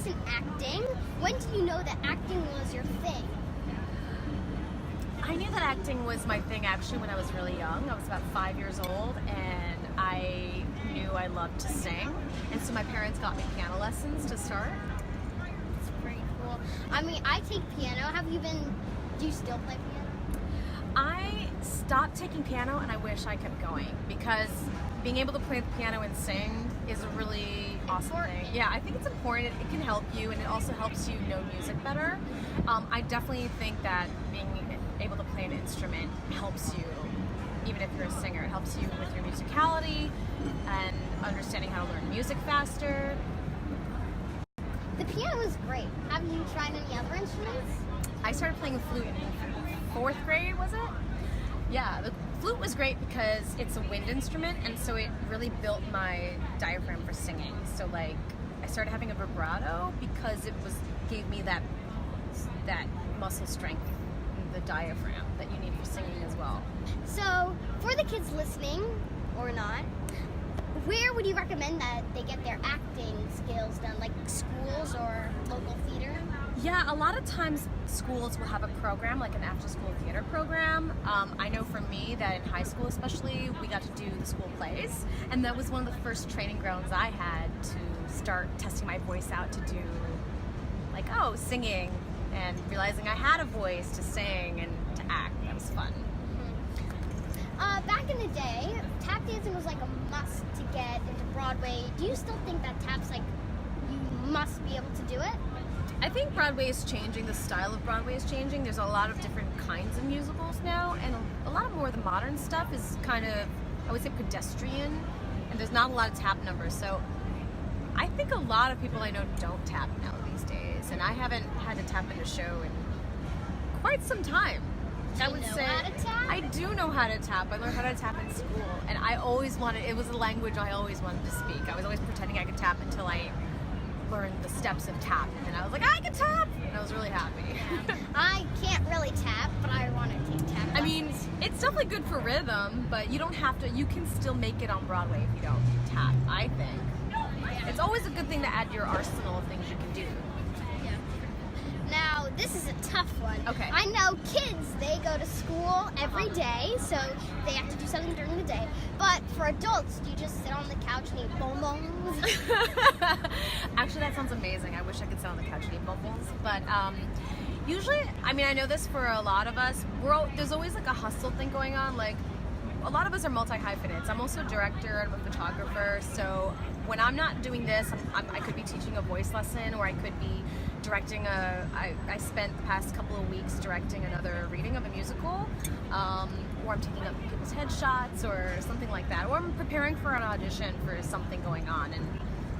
interest in acting. When did you know that acting was your thing? I knew that acting was my thing actually when I was really young. I was about 5 years old, and I knew I loved to sing. And so my parents got me piano lessons to start. It's pretty cool. I mean, I take piano. Do you still play piano? I stopped taking piano, and I wish I kept going, because being able to play the piano and sing is a really awesome thing. Yeah, I think it's important. It can help you, and it also helps you know music better. I definitely think that being able to play an instrument helps you, even if you're a singer. It helps you with your musicality and understanding how to learn music faster. The piano is great. Have you tried any other instruments? I started playing the flute in 4th grade, was it? Yeah, the flute was great because it's a wind instrument, and so it really built my diaphragm for singing. So like, I started having a vibrato because gave me that muscle strength, the diaphragm that you need for singing as well. So, for the kids listening, or not, where would you recommend that they get their acting skills done? Like schools or local theater? Yeah, a lot of times schools will have a program, like an after-school theater program. I know for me that in high school especially, we got to do the school plays, and that was one of the first training grounds I had to start testing my voice out to do, like, singing, and realizing I had a voice to sing and to act. That was fun. Back in the day, tap dancing was like a must to get into Broadway. Do you still think that tap's like, you must be able to do it? I think Broadway is changing, the style of Broadway is changing. There's a lot of different kinds of musicals now, and a lot of more of the modern stuff is kind of, I would say, pedestrian, and there's not a lot of tap numbers. So I think a lot of people I know don't tap now these days, and I haven't had to tap in a show in quite some time. I would say how to tap? I do know how to tap. I learned how to tap in school, and I always wanted, it was a language I always wanted to speak. I was always pretending I could tap until I learned the steps of tap, and I was like, I can tap, and I was really happy. I can't really tap, but I want to take tap lessons. I mean, it's definitely good for rhythm, but you don't have to, you can still make it on Broadway if you don't tap, I think. It's always a good thing to add to your arsenal of things you can do. Now, this is a tough one. Okay. I know kids, they go to school every day, so they have to do something during the day. But for adults, do you just sit on the couch and eat bonbons? Actually, that sounds amazing. I wish I could sit on the couch and eat bonbons. But usually, I mean, I know this for a lot of us, there's always like a hustle thing going on. Like, a lot of us are multi-hyphenates. I'm also a director and a photographer, so when I'm not doing this, I could be teaching a voice lesson, or I could be directing I spent the past couple of weeks directing another reading of a musical, or I'm taking up people's headshots or something like that, or I'm preparing for an audition for something going on. And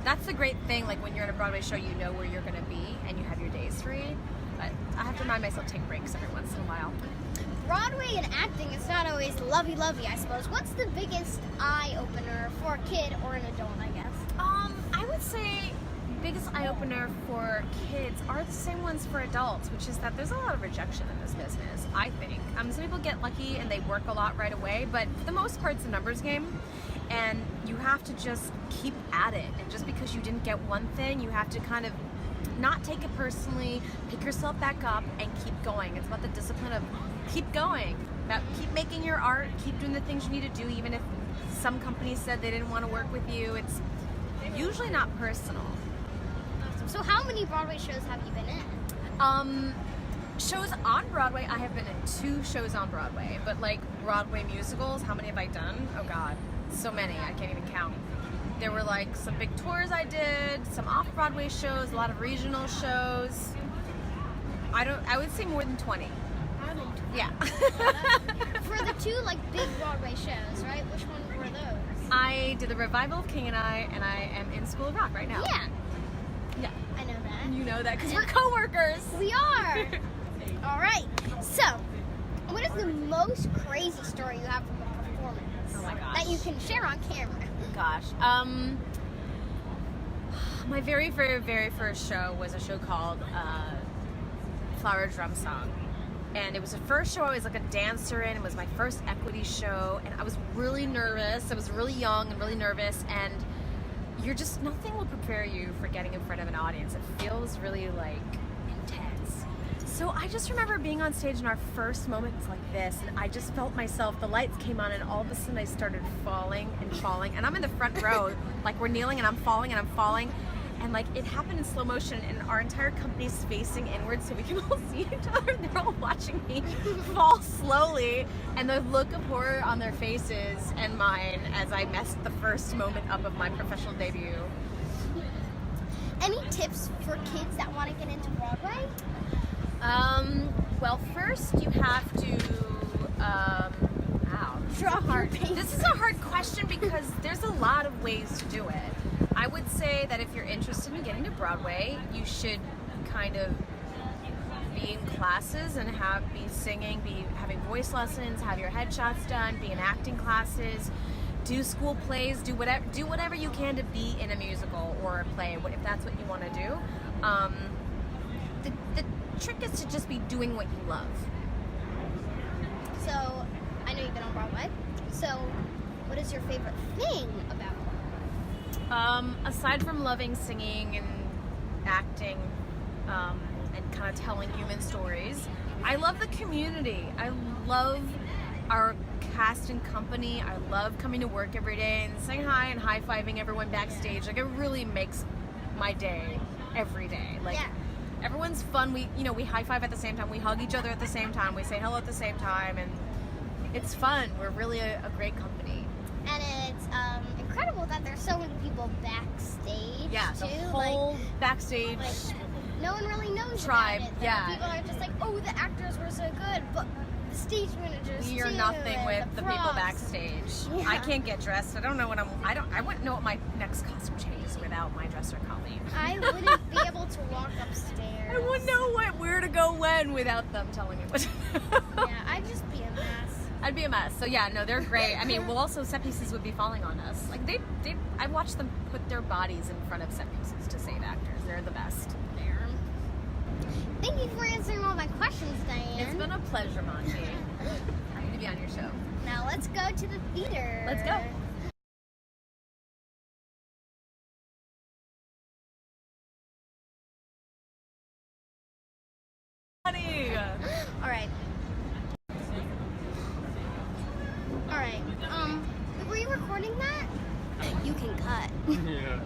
that's the great thing, like when you're in a Broadway show, you know where you're going to be and you have your days free. But I have to remind myself to take breaks every once in a while. Broadway and acting is not always lovey-lovey, I suppose. What's the biggest eye-opener for a kid or an adult, I guess? I would say biggest eye-opener for kids are the same ones for adults, which is that there's a lot of rejection in this business, I think. Some people get lucky and they work a lot right away, but for the most part it's a numbers game, and you have to just keep at it. And just because you didn't get one thing, you have to kind of not take it personally, pick yourself back up and keep going. It's about the discipline of keep going, about keep making your art, keep doing the things you need to do, even if some companies said they didn't want to work with you. It's usually not personal. So how many Broadway shows have you been in? Shows on Broadway, I have been in 2 shows on Broadway, but like Broadway musicals, how many have I done? Oh God, so many, I can't even count. There were like some big tours I did, some off-Broadway shows, a lot of regional shows. I would say more than 20. Yeah. For the 2 like big Broadway shows, right? Which one were those? I did the revival of King and I am in School of Rock right now. Yeah. Yeah. I know that. You know that because we're co-workers. We are. All right. So, what is the most crazy story you have from a performance? Oh my gosh. That you can share on camera? Gosh. My very, very, very first show was a show called Flower Drum Song. And it was the first show I was like a dancer in. It was my first equity show, and I was really nervous. I was really young and really nervous, and nothing will prepare you for getting in front of an audience. It feels really like intense. So I just remember being on stage and our first moment was like this, and I just felt myself, the lights came on, and all of a sudden I started falling, and I'm in the front row, like we're kneeling and I'm falling, and like it happened in slow motion, and our entire company's facing inwards so we can all see each other, and they're all watching me fall slowly, and the look of horror on their faces and mine as I messed the first moment up of my professional debut. Any tips for kids that want to get into Broadway? Well, first you have to, this is a hard question because there's a lot of ways to do it. I would say that if you're interested in getting to Broadway, you should kind of be in classes and be singing, be having voice lessons, have your headshots done, be in acting classes, do school plays, do whatever you can to be in a musical or a play, if that's what you want to do. The trick is to just be doing what you love. So, I know you've been on Broadway. So, what is your favorite thing about Broadway? Aside from loving singing and acting and kind of telling human stories, I love the community. I love our cast and company. I love coming to work every day and saying hi and high-fiving everyone backstage. Like, it really makes my day every day. Like, yeah. Everyone's fun. We high-five at the same time. We hug each other at the same time. We say hello at the same time, and it's fun. We're really a great company. And it's incredible that there's so many people backstage. Yeah, too. the whole backstage. No one really knows tribe. about it. Yeah. People are just like, oh, the actors were so good, but the stage managers We are too, nothing with and the props. people backstage. Yeah. I can't get dressed. I don't know I wouldn't know what my next costume change is without my dresser colleague. I wouldn't be able to walk upstairs. I wouldn't know where to go when without them telling me what to do. Yeah, I'd just be a mess. I'd be a mess. So yeah, no, they're great. I mean, well, also set pieces would be falling on us. Like I watched them put their bodies in front of set pieces to save actors. They're the best. There. Thank you for answering all my questions, Diane. It's been a pleasure, Monty. Happy to be on your show. Now let's go to the theater. Let's go. All right. All right. Were you recording that? You can cut. Yeah.